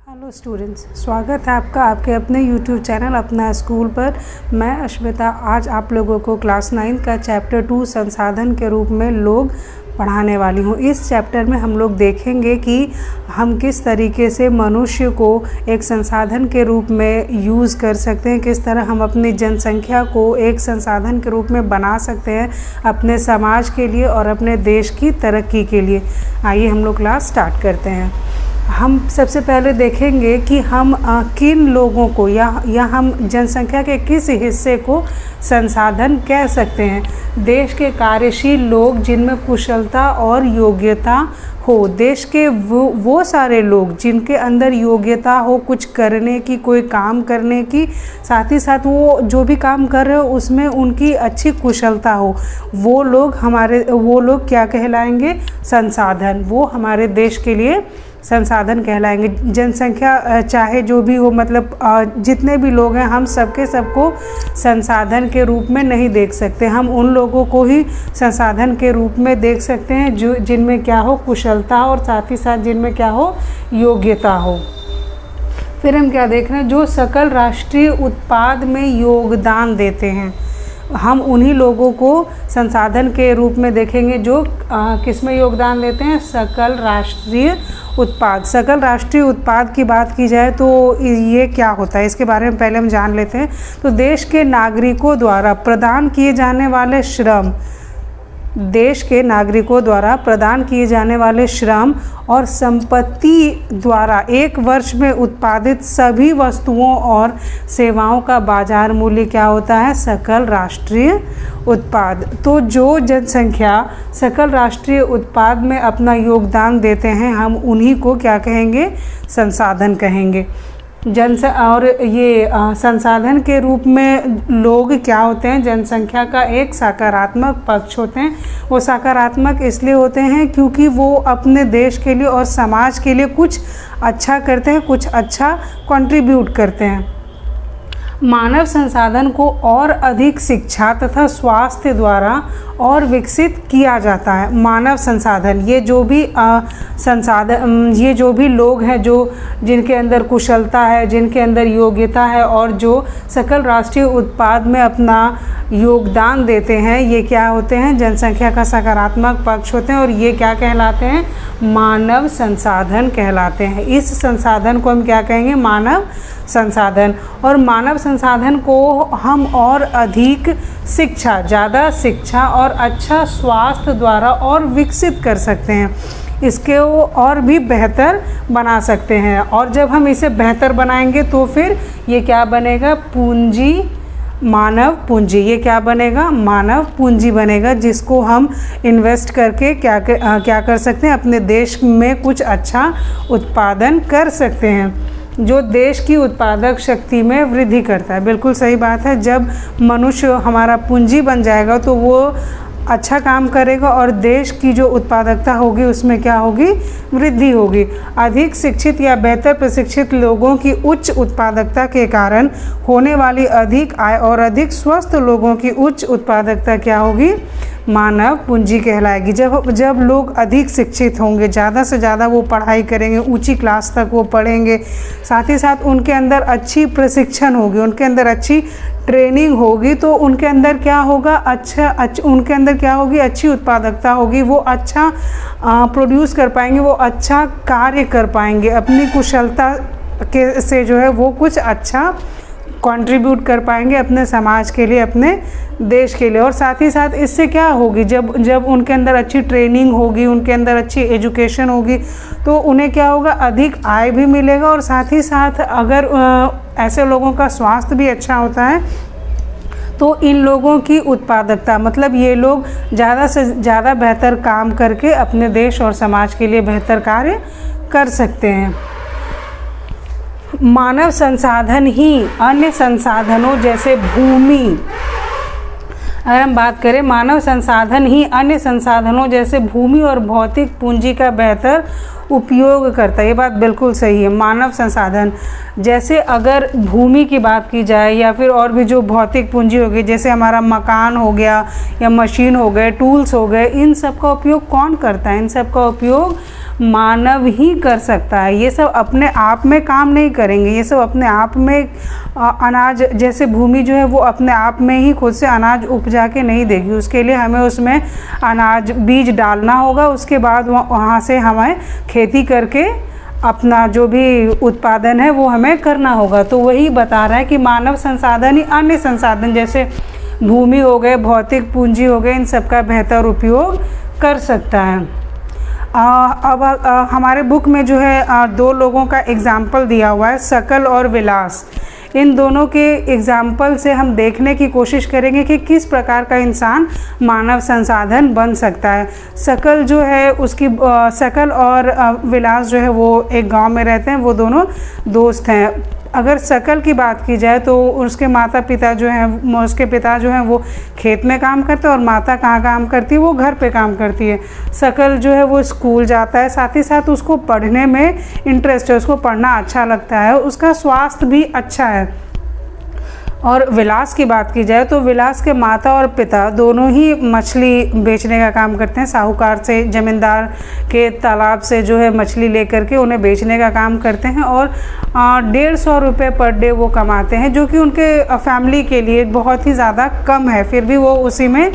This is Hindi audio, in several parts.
हेलो स्टूडेंट्स, स्वागत है आपका आपके अपने यूट्यूब चैनल अपना स्कूल पर। मैं अश्विता आज आप लोगों को क्लास 9 का चैप्टर 2 संसाधन के रूप में लोग पढ़ाने वाली हूँ। इस चैप्टर में हम लोग देखेंगे कि हम किस तरीके से मनुष्य को एक संसाधन के रूप में यूज़ कर सकते हैं, किस तरह हम अपनी जनसंख्या को एक संसाधन के रूप में बना सकते हैं अपने समाज के लिए और अपने देश की तरक्की के लिए। आइए हम लोग क्लास स्टार्ट करते हैं। हम सबसे पहले देखेंगे कि हम किन लोगों को या हम जनसंख्या के किस हिस्से को संसाधन कह सकते हैं। देश के कार्यशील लोग जिनमें कुशलता और योग्यता हो, देश के वो सारे लोग जिनके अंदर योग्यता हो कुछ करने की, कोई काम करने की, साथ ही साथ वो जो भी काम कर रहे हो उसमें उनकी अच्छी कुशलता हो, वो लोग क्या कहलाएंगे? संसाधन। वो हमारे देश के लिए संसाधन कहलाएंगे। जनसंख्या चाहे जो भी हो, मतलब जितने भी लोग हैं, हम सबको संसाधन के रूप में नहीं देख सकते। हम उन लोगों को ही संसाधन के रूप में देख सकते हैं जो जिनमें क्या हो कुशलता और साथ ही साथ जिनमें क्या हो योग्यता हो। फिर हम क्या देख रहे हैं? जो सकल राष्ट्रीय उत्पाद में योगदान देते हैं, हम उन्हीं लोगों को संसाधन के रूप में देखेंगे जो किस में योगदान देते हैं? सकल राष्ट्रीय उत्पाद। सकल राष्ट्रीय उत्पाद की बात की जाए तो ये क्या होता है, इसके बारे में पहले हम जान लेते हैं। तो देश के नागरिकों द्वारा प्रदान किए जाने वाले श्रम, देश के नागरिकों द्वारा प्रदान किए जाने वाले श्रम और संपत्ति द्वारा एक वर्ष में उत्पादित सभी वस्तुओं और सेवाओं का बाजार मूल्य क्या होता है? सकल राष्ट्रीय उत्पाद। तो जो जनसंख्या सकल राष्ट्रीय उत्पाद में अपना योगदान देते हैं, हम उन्हीं को क्या कहेंगे? संसाधन कहेंगे। और ये संसाधन के रूप में लोग क्या होते हैं? जनसंख्या का एक सकारात्मक पक्ष होते हैं। वो सकारात्मक इसलिए होते हैं क्योंकि वो अपने देश के लिए और समाज के लिए कुछ अच्छा करते हैं, कुछ अच्छा कंट्रीब्यूट करते हैं। मानव संसाधन को और अधिक शिक्षा तथा स्वास्थ्य द्वारा और विकसित किया जाता है। मानव संसाधन, ये जो भी लोग हैं जिनके अंदर कुशलता है, जिनके अंदर योग्यता है और जो सकल राष्ट्रीय उत्पाद में अपना योगदान देते हैं, ये क्या होते हैं? जनसंख्या का सकारात्मक पक्ष होते हैं और ये क्या कहलाते हैं? मानव संसाधन कहलाते हैं। इस संसाधन को हम क्या कहेंगे? मानव संसाधन। और मानव संसाधन को हम और अधिक शिक्षा, ज़्यादा शिक्षा और अच्छा स्वास्थ्य द्वारा और विकसित कर सकते हैं, इसके वो और भी बेहतर बना सकते हैं। और जब हम इसे बेहतर बनाएंगे तो फिर ये क्या बनेगा? पूंजी, मानव पूंजी। ये क्या बनेगा? मानव पूंजी बनेगा, जिसको हम इन्वेस्ट करके क्या कर सकते हैं? अपने देश में कुछ अच्छा उत्पादन कर सकते हैं, जो देश की उत्पादक शक्ति में वृद्धि करता है। बिल्कुल सही बात है। जब मनुष्य हमारा पूंजी बन जाएगा तो वो अच्छा काम करेगा और देश की जो उत्पादकता होगी उसमें क्या होगी? वृद्धि होगी। अधिक शिक्षित या बेहतर प्रशिक्षित लोगों की उच्च उत्पादकता के कारण होने वाली अधिक आय और अधिक स्वस्थ लोगों की उच्च उत्पादकता क्या होगी? मानव पूंजी कहलाएगी। जब लोग अधिक शिक्षित होंगे, ज़्यादा से ज़्यादा वो पढ़ाई करेंगे, ऊंची क्लास तक वो पढ़ेंगे, साथ ही साथ उनके अंदर अच्छी प्रशिक्षण होगी, उनके अंदर अच्छी ट्रेनिंग होगी, तो उनके अंदर क्या होगा? उनके अंदर क्या होगी? अच्छी उत्पादकता होगी। वो अच्छा प्रोड्यूस कर पाएंगे, वो अच्छा कार्य कर पाएंगे, अपनी कुशलता से जो है वो कुछ अच्छा कंट्रीब्यूट कर पाएंगे अपने समाज के लिए, अपने देश के लिए। और साथ ही साथ इससे क्या होगी? जब उनके अंदर अच्छी ट्रेनिंग होगी, उनके अंदर अच्छी एजुकेशन होगी, तो उन्हें क्या होगा? अधिक आय भी मिलेगा और साथ ही साथ अगर ऐसे लोगों का स्वास्थ्य भी अच्छा होता है तो इन लोगों की उत्पादकता, मतलब ये लोग ज़्यादा से ज़्यादा बेहतर काम करके अपने देश और समाज के लिए बेहतर कार्य कर सकते हैं। मानव संसाधन ही अन्य संसाधनों जैसे भूमि, अगर हम बात करें, मानव संसाधन ही अन्य संसाधनों जैसे भूमि और भौतिक पूंजी का बेहतर उपयोग करता है। ये बात बिल्कुल सही है। मानव संसाधन जैसे अगर भूमि की बात की जाए या फिर और भी जो भौतिक पूंजी हो गई, जैसे हमारा मकान हो गया या मशीन हो गए, टूल्स हो गए, इन सब का उपयोग कौन करता है? इन सब का उपयोग मानव ही कर सकता है। ये सब अपने आप में काम नहीं करेंगे, ये सब अपने आप में अनाज, जैसे भूमि जो है वो अपने आप में ही खुद से अनाज उपजा के नहीं देगी, उसके लिए हमें उसमें अनाज बीज डालना होगा, उसके बाद वहाँ से हमें खेती करके अपना जो भी उत्पादन है वो हमें करना होगा। तो वही बता रहा है कि मानव संसाधन ही अन्य संसाधन जैसे भूमि हो गए, भौतिक पूंजी हो गए, इन सब का बेहतर उपयोग कर सकता है। अब हमारे बुक में जो है दो लोगों का एग्जाम्पल दिया हुआ है, सकल और विलास। इन दोनों के एग्जाम्पल से हम देखने की कोशिश करेंगे कि किस प्रकार का इंसान मानव संसाधन बन सकता है। सकल जो है उसकी सकल और विलास जो है वो एक गांव में रहते हैं, वो दोनों दोस्त हैं। अगर सकल की बात की जाए तो उसके माता पिता जो हैं, उसके पिता जो हैं वो खेत में काम करते हैं और माता कहाँ काम करती है, वो घर पे काम करती है। सकल जो है वो स्कूल जाता है, साथ ही साथ उसको पढ़ने में इंटरेस्ट है, उसको पढ़ना अच्छा लगता है, उसका स्वास्थ्य भी अच्छा है। और विलास की बात की जाए तो विलास के माता और पिता दोनों ही मछली बेचने का काम करते हैं। साहूकार से, ज़मींदार के तालाब से जो है मछली लेकर के उन्हें बेचने का काम करते हैं और 150 रुपये पर डे वो कमाते हैं, जो कि उनके फैमिली के लिए बहुत ही ज़्यादा कम है। फिर भी वो उसी में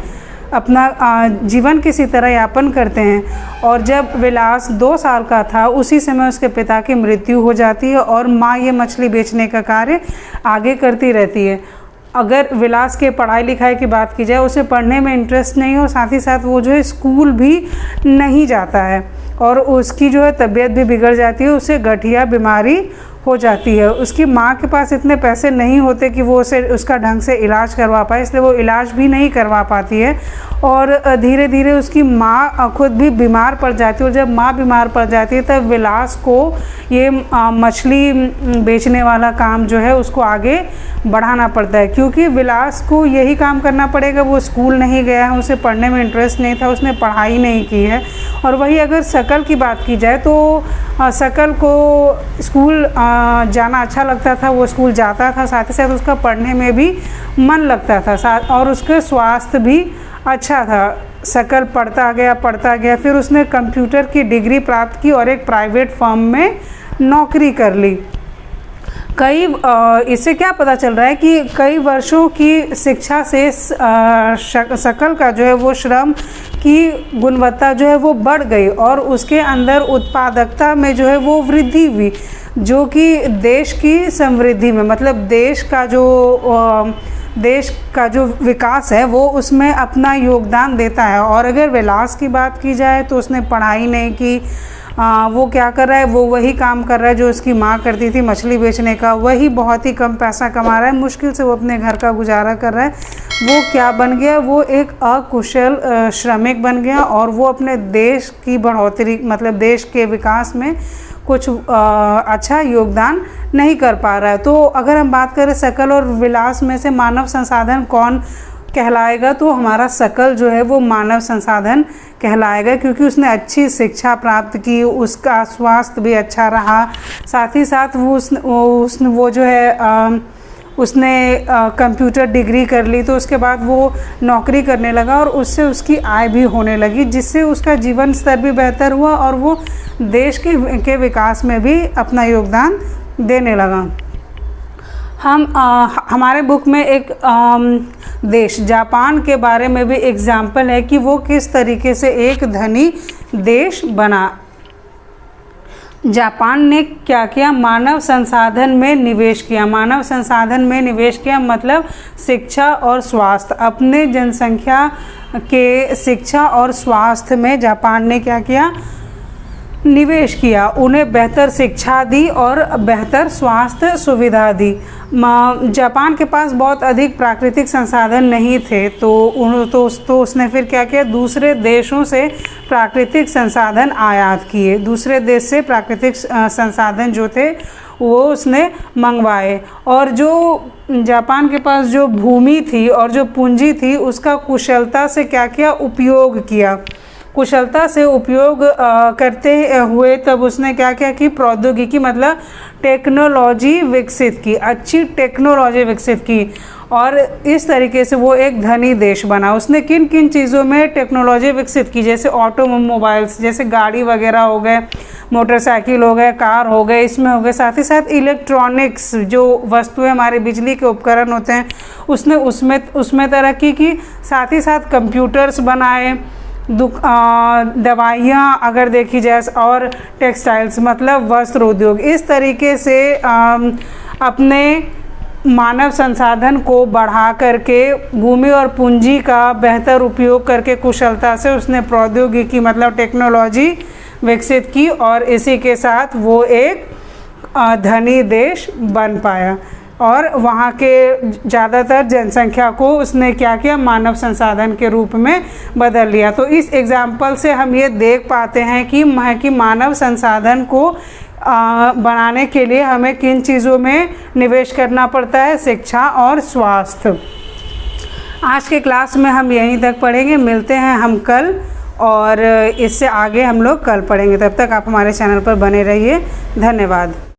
अपना जीवन किसी तरह यापन करते हैं। और जब विलास 2 साल का था उसी समय उसके पिता की मृत्यु हो जाती है और माँ ये मछली बेचने का कार्य आगे करती रहती है। अगर विलास के पढ़ाई लिखाई की बात की जाए, उसे पढ़ने में इंटरेस्ट नहीं हो, साथ ही साथ वो जो है स्कूल भी नहीं जाता है और उसकी जो है तबीयत भी बिगड़ जाती है, उसे गठिया बीमारी हो जाती है। उसकी माँ के पास इतने पैसे नहीं होते कि वो उसे उसका ढंग से इलाज करवा पाए, इसलिए वो इलाज भी नहीं करवा पाती है और धीरे धीरे उसकी माँ खुद भी बीमार पड़ जाती है। और जब माँ बीमार पड़ जाती है तब विलास को ये मछली बेचने वाला काम जो है उसको आगे बढ़ाना पड़ता है, क्योंकि विलास को यही काम करना पड़ेगा। वो स्कूल नहीं गया है, उसे पढ़ने में इंटरेस्ट नहीं था, उसने पढ़ाई नहीं की है। और वही अगर सकल की बात की जाए तो सकल को स्कूल जाना अच्छा लगता था, वो स्कूल जाता था, साथ ही साथ उसका पढ़ने में भी मन लगता था और उसके स्वास्थ्य भी अच्छा था। सकल पढ़ता गया, फिर उसने कंप्यूटर की डिग्री प्राप्त की और एक प्राइवेट फर्म में नौकरी कर ली। इससे क्या पता चल रहा है कि कई वर्षों की शिक्षा से सकल का जो है वो श्रम की गुणवत्ता जो है वो बढ़ गई और उसके अंदर उत्पादकता में जो है वो वृद्धि हुई, जो कि देश की समृद्धि में, मतलब देश का जो विकास है वो उसमें अपना योगदान देता है। और अगर विलास की बात की जाए तो उसने पढ़ाई नहीं की, वो क्या कर रहा है, वो वही काम कर रहा है जो उसकी माँ करती थी, मछली बेचने का। वही बहुत ही कम पैसा कमा रहा है, मुश्किल से वो अपने घर का गुजारा कर रहा है। वो क्या बन गया, वो एक अकुशल श्रमिक बन गया और वो अपने देश की बढ़ोतरी, मतलब देश के विकास में कुछ अच्छा योगदान नहीं कर पा रहा है। तो अगर हम बात करें सकल और विलास में से मानव संसाधन कौन कहलाएगा, तो हमारा सकल जो है वो मानव संसाधन कहलाएगा, क्योंकि उसने अच्छी शिक्षा प्राप्त की, उसका स्वास्थ्य भी अच्छा रहा, साथ ही साथ वो जो है उसने कंप्यूटर डिग्री कर ली, तो उसके बाद वो नौकरी करने लगा और उससे उसकी आय भी होने लगी, जिससे उसका जीवन स्तर भी बेहतर हुआ और वो देश के विकास में भी अपना योगदान देने लगा। हमारे बुक में एक देश जापान के बारे में भी एग्जाम्पल है कि वो किस तरीके से एक धनी देश बना। जापान ने क्या किया, मानव संसाधन में निवेश किया। मानव संसाधन में निवेश किया मतलब शिक्षा और स्वास्थ्य। अपने जनसंख्या के शिक्षा और स्वास्थ्य में जापान ने क्या किया, निवेश किया। उन्हें बेहतर शिक्षा दी और बेहतर स्वास्थ्य सुविधा दी। जापान के पास बहुत अधिक प्राकृतिक संसाधन नहीं थे, तो उसने फिर क्या किया, दूसरे देशों से प्राकृतिक संसाधन आयात किए। दूसरे देश से प्राकृतिक संसाधन जो थे वो उसने मंगवाए और जो जापान के पास जो भूमि थी और जो पूंजी थी उसका कुशलता से क्या किया, उपयोग किया। कुशलता से उपयोग करते हुए तब उसने क्या किया कि प्रौद्योगिकी मतलब टेक्नोलॉजी विकसित की, अच्छी टेक्नोलॉजी विकसित की और इस तरीके से वो एक धनी देश बना। उसने किन किन चीज़ों में टेक्नोलॉजी विकसित की, जैसे ऑटोमोबाइल्स, जैसे गाड़ी वगैरह हो गए, मोटरसाइकिल हो गए, कार हो गए, इसमें हो गए, साथ ही साथ इलेक्ट्रॉनिक्स जो वस्तुएं हमारे बिजली के उपकरण होते हैं उसने उसमें तरक्की की। साथ ही साथ कंप्यूटर्स बनाए, दवाइयाँ अगर देखी जाए, और टेक्सटाइल्स मतलब वस्त्र उद्योग। इस तरीके से अपने मानव संसाधन को बढ़ा करके भूमि और पूंजी का बेहतर उपयोग करके कुशलता से उसने प्रौद्योगिकी मतलब टेक्नोलॉजी विकसित की, और इसी के साथ वो एक धनी देश बन पाया। और वहाँ के ज़्यादातर जनसंख्या को उसने क्या किया, मानव संसाधन के रूप में बदल लिया। तो इस एग्जाम्पल से हम ये देख पाते हैं कि मानव संसाधन को बनाने के लिए हमें किन चीज़ों में निवेश करना पड़ता है, शिक्षा और स्वास्थ्य। आज के क्लास में हम यहीं तक पढ़ेंगे, मिलते हैं हम कल, और इससे आगे हम लोग कल पढ़ेंगे। तब तक आप हमारे चैनल पर बने रहिए। धन्यवाद।